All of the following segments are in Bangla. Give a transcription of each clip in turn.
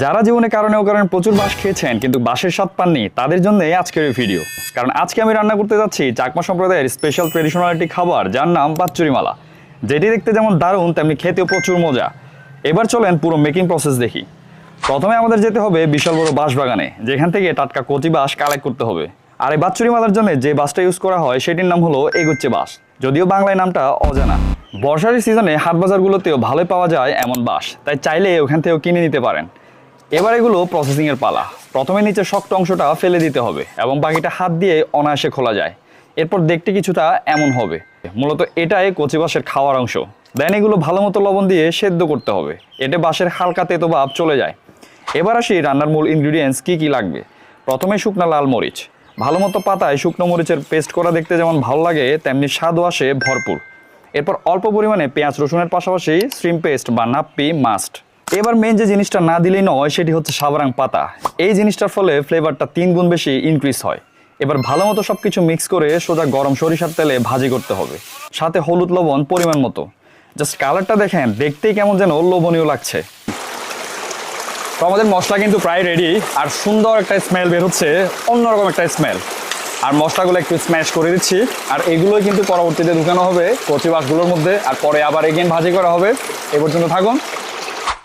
যারা জীবনে কারণে অকারণে প্রচুর বাঁশ খেয়েছেন কিন্তু বাঁশের স্বাদ পাননি তাদের জন্য আজকের এই ভিডিও। কারণ আজকে আমি রান্না করতে যাচ্ছি চাকমা সম্প্রদায়ের স্পেশাল ট্রেডিশনাল একটি খাবার যার নাম বাচ্চুরি মালা, যেটি দেখতে যেমন দারুণ তেমনি খেতেও প্রচুর মজা। এবার চলেন পুরো মেকিং প্রসেস দেখি। প্রথমে আমাদের যেতে হবে বিশাল বড় বাঁশ বাগানে, যেখান থেকে টাটকা কচি বাঁশ কালেক্ট করতে হবে। আর এই বাচ্চুরি মালার জন্য যে বাঁশটা ইউজ করা হয় সেটির নাম হলো এগুচ্ছে বাঁশ, যদিও বাংলায় নামটা অজানা। বর্ষার সিজনে হাট বাজারগুলোতেও ভালোই পাওয়া যায় এমন বাঁশ, তাই চাইলে ওখান থেকেও কিনে নিতে পারেন। এবার এগুলো প্রসেসিং এর পালা। প্রথমে নিচের শক্ত অংশটা ফেলে দিতে হবে এবং বাকিটা হাত দিয়ে অনায়াসে খোলা যায়। এরপর দেখতে কিছুটা এমন হবে। মূলত এটাই কচি বাঁশের খাওয়ার অংশ। দেন এগুলো ভালো মতো লবণ দিয়ে সেদ্ধ করতে হবে, এতে বাঁশের হালকা তেতো ভাব চলে যায়। এবার আসি রান্নার মূল ইনগ্রিডিয়েন্টস কি কি লাগবে। প্রথমে শুকনা লাল মরিচ, ভালো মতো পাতায় শুকনো মরিচের পেস্ট করা দেখতে যেমন ভালো লাগে তেমনি স্বাদও আসে ভরপুর। এরপর অল্প পরিমাণে পেঁয়াজ রসুনের পাশাপাশি শ্রিম পেস্ট বা নাপ্পি মাস্ট। এবার মেন যে জিনিসটা না দিলেই নয় সেটি হচ্ছে সাবারাং পাতা। এই জিনিসটার ফলে ফ্লেভারটা 3 গুণ বেশি ইনক্রিজ হয়। এবার ভালো মতো সবকিছু মিক্স করে সোজা গরম সরিষার তেলে ভাজি করতে হবে, সাথে হলুদ লবণ পরিমাণ মতো। জাস্ট কালারটা দেখেন, দেখতেই কেমন যেন লোভনীয় লাগছে। তো আমাদের মশলা কিন্তু প্রায় রেডি, আর সুন্দর একটা স্মেল বের হচ্ছে, অন্যরকম একটা স্মেল। আর মশলাগুলো একটু স্ম্যাশ করে দিচ্ছি, আর এগুলোই কিন্তু পরবর্তীতে ঢুকানো হবে কচি বাঁশগুলোর মধ্যে, আর পরে আবার এগেন ভাজি করা হবে। এ পর্যন্ত থাকুন।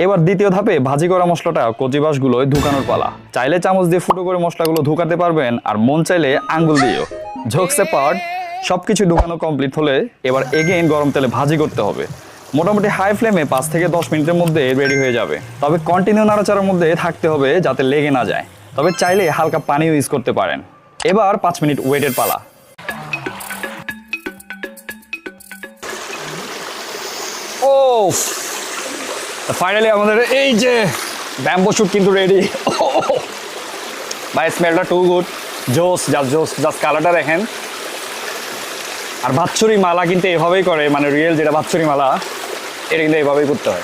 এবার দ্বিতীয় ধাপে ভাজি করা মশলাটা কচি বাঁশগুলোয় ঢুকানোর পালা। চাইলে চামচ দিয়ে ফুটো করে মশলাগুলো ঢুকাতে পারবেন, আর মন চাইলে আঙ্গুল দিয়েও। ঝোকসে পার্ট সবকিছু ঢুকানো কমপ্লিট হলে এবার এগেইন গরম তেলে ভাজি করতে হবে। মোটামুটি হাই ফ্লেমে 5 থেকে 10 মিনিটের মধ্যে রেডি হয়ে যাবে। তবে কন্টিনিউ নাড়াচাড়ার মধ্যে থাকতে হবে যাতে লেগে না যায়। তবে চাইলে হালকা পানিও ইউজ করতে পারেন। এবার 5 মিনিট ওয়েটের পালা। ও ফাইনালি আমাদের এই যে ব্যাম্বো শুট কিন্তু রেডি। ভাই স্মেলটা টু গুড, জোস, জাস্ট কালারটা দেখেন। আর বাচ্চুরি মালা কিন্তু এভাবেই করে, মানে রিয়েল যেটা বাচ্চুরি মালা এটা কিন্তু এভাবেই করতে হয়।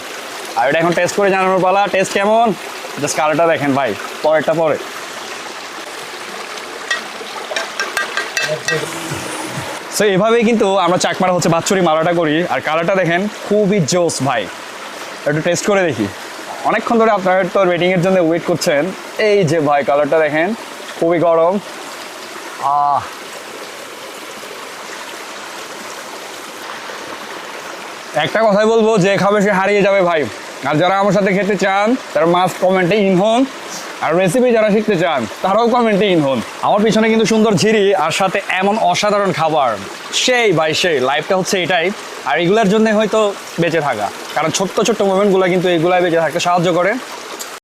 আর এটা এখন টেস্ট করে জানানোর পালা। টেস্ট কেমন, জাস্ট কালারটা দেখেন ভাই, পরেরটা পরে। সো এভাবেই কিন্তু আমরা চাকমারা হচ্ছে বাচ্চুরি মালাটা করি। আর কালারটা দেখেন খুবই জোস ভাই, একটু টেস্ট করে দেখি। অনেকক্ষণ ধরে আপনারা তো রেটিংয়ের জন্য ওয়েট করছেন। এই যে ভাই কালারটা দেখেন, খুবই গরম। একটা কথাই বলবো, যে খাবে সে হারিয়ে যাবে ভাই। আর যারা আমার সাথে খেতে চান তারা মাস্ট কমেন্টে ইন হন, আর রেসিপি যারা শিখতে চান তারাও কমেন্টে ইন হন। আমার পিছনে কিন্তু সুন্দর ঝিরি, আর সাথে এমন অসাধারণ খাবার, সেই ভাই সেই। লাইফটা হচ্ছে এটাই, আর এগুলোর জন্য হয়তো বেঁচে থাকা। কারণ ছোট্ট ছোট্ট মোমেন্টগুলো কিন্তু এগুলাই বেঁচে থাকতে সাহায্য করে।